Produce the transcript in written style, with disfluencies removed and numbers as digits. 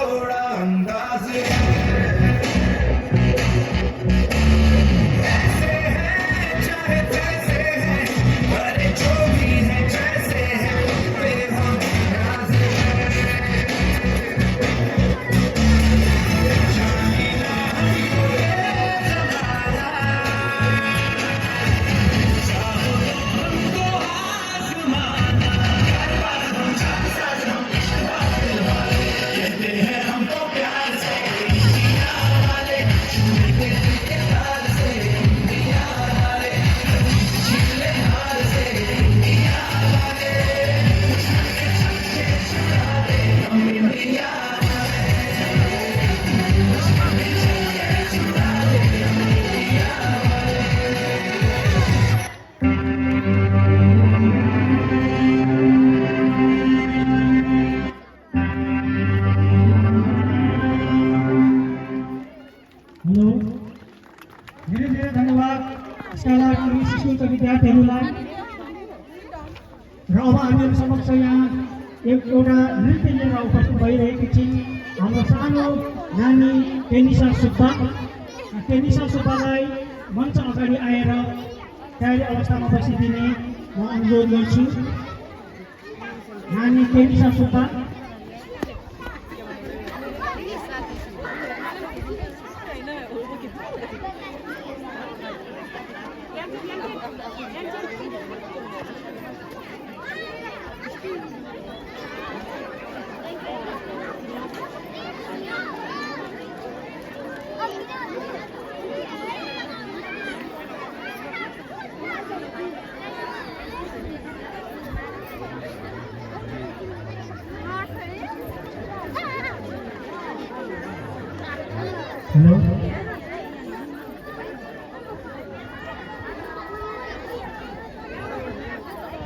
थोड़ा अंदाज है। ऐसे हैं चाहे जैसे हैं, अरे जो भी है जैसे है, बेहद नाज है। जाने ना हमको ये जमाना, चाहो तो हमको आजमाना। हर बार हम चाहे साथ हम इश्क वाले वाले, कहते हैं हमको प्यार से इंडिया वाले, छूने के दिल के तार से इंडिया वाले, झीले हार से इंडिया वाले, छुड़ा दे हम इंडिया वाले, छुड़ा दे हम इंडिया वाले। हेलो, धेरै धेरै धन्यवाद स्काला इङ्ग्लिस स्कुलका विद्यार्थीहरूलाई। र अब हामीहरू समक्ष यहाँ एउटा नृत्य लिएर उपस्थित भइरहेकी छिन् हाम्रो सानो नानी टेनिसा सुब्बा। टेनिसा सुब्बालाई मञ्च अगाडि आएर तयारी अवस्थामा बसिदिने म अनुरोध गर्छु। नानी टेनिसा सुब्बा। हेलो।